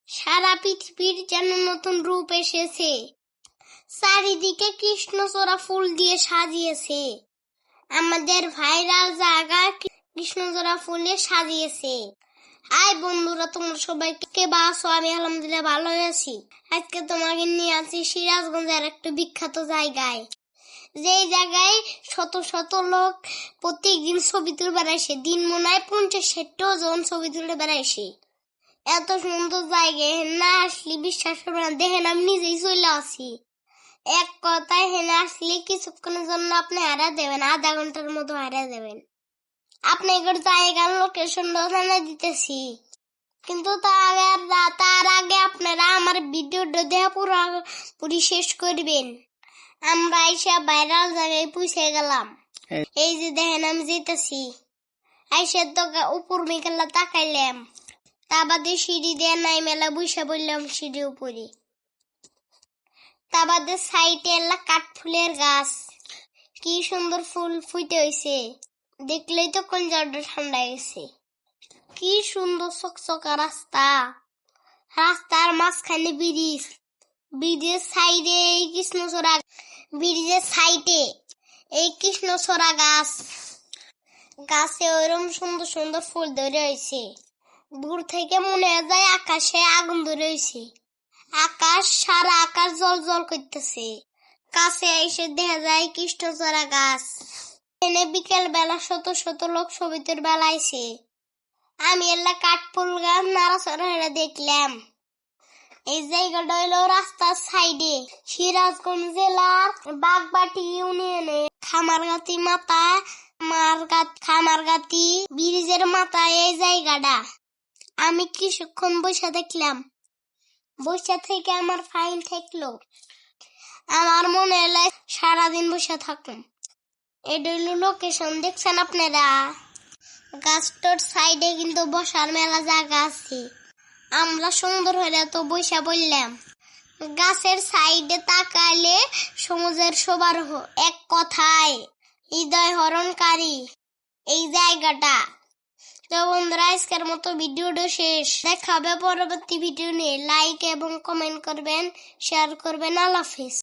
সারা পৃথিবীর যেন নতুন রূপ এসেছে। চারিদিকে কৃষ্ণচূড়া ফুল দিয়ে সাজিয়েছে। আমাদের ভাইরাল জায়গা কৃষ্ণচূড়া ফুলে সাজিয়েছে। হাই বন্ধুরা, তোমরা সবাই কে আছো? আমি আলহামদুলিল্লাহ ভালো আছি। আজকে তোমাকে নিয়ে আছি সিরাজগঞ্জের একটা বিখ্যাত জায়গায়, যেই জায়গায় শত শত লোক প্রত্যেকদিন ছবি তুলে বেড়াইছে। দিন মনে হয় 50-60 জন ছবি তুলে বেড়াইছে। এত সুন্দর জায়গায় না আসলে বিশ্বাস করবে না। দেখেন, আমি নিজেই চলে আসি। এক কথায় হেনে আসলে কিছুক্ষণের জন্য আপনি হারা দেবেন, আধা ঘন্টার মতো হারা দেবেন। আপনি জায়গার লোকেশন জানাই দিতেছি, কিন্তু তার আগে আপনারা আমার ভিডিওটা দেখে পুরোপুরি শেষ করবেন। আমরা এসে ভাইরাল জায়গায় পৌঁছে গেলাম। এই যে দেখেন, আমি যেতেছি। আইসে তো উপর মেঘলা তাকাইলাম, তা বাদে সিঁড়ি দিয়ে নাই মেলা বসে বললাম সিঁড়ি উপরে। তা বাদে সাইডে এলা কাঠফুলের গাছ, কি সুন্দর ফুল ফুটে হয়েছে। দেখলেই তো কোন জায়গাটা ঠান্ডা গেছে। কি সুন্দর চকচকা রাস্তা, রাস্তার মাঝখানে ব্রিজ, ব্রিজের সাইডে এই কৃষ্ণচূড়া, ব্রিজের সাইডে এই কৃষ্ণচূড়া গাছ, গাছে ওইরকম সুন্দর সুন্দর ফুল ধরে হয়েছে। দূর থেকে মনে যায় আকাশে আগুন ধরে হয়েছে। আকাশ, সারা আকাশ জল জল করতেছে। কাছে এসে দেখা যায় কৃষ্ণচূড়া গাছ। এনে বিকেল বেলা শত শত লোক ছবি তুলে বেলাইছে। আমি এলা কাঠফুল গাছ নাড়াচড়া দেখলাম। এই জায়গাটা হইলো রাস্তার সাইডে, সিরাজগঞ্জ জেলার বাগবাটি ইউনিয়নে খামারগাতি ব্রিজের মাথায় এই জায়গাটা। আমি কিছুক্ষণ বসে দেখলাম। বসে থেকে আমার ফাইন ঠেকলো। আমার মনে হলো সারাদিন বসে থাকুন। এটা হইলো লোকেশন, দেখছেন আপনারা? গাছটার সাইডে কিন্তু বসার মেলা জায়গা আছে। আমরা সুন্দর হলে তো বসে বললাম। গাছের সাইডে তাকাইলে সমুদ্রের সবার এক কথায় হৃদয় হরণকারী এই জায়গাটা। তো বন্ধুরা, আজকের মতো ভিডিওটা শেষ। দেখা হবে পরবর্তী ভিডিও নিয়ে। লাইক এবং কমেন্ট করবেন, শেয়ার করবেন। আল্লাহ হাফেজ।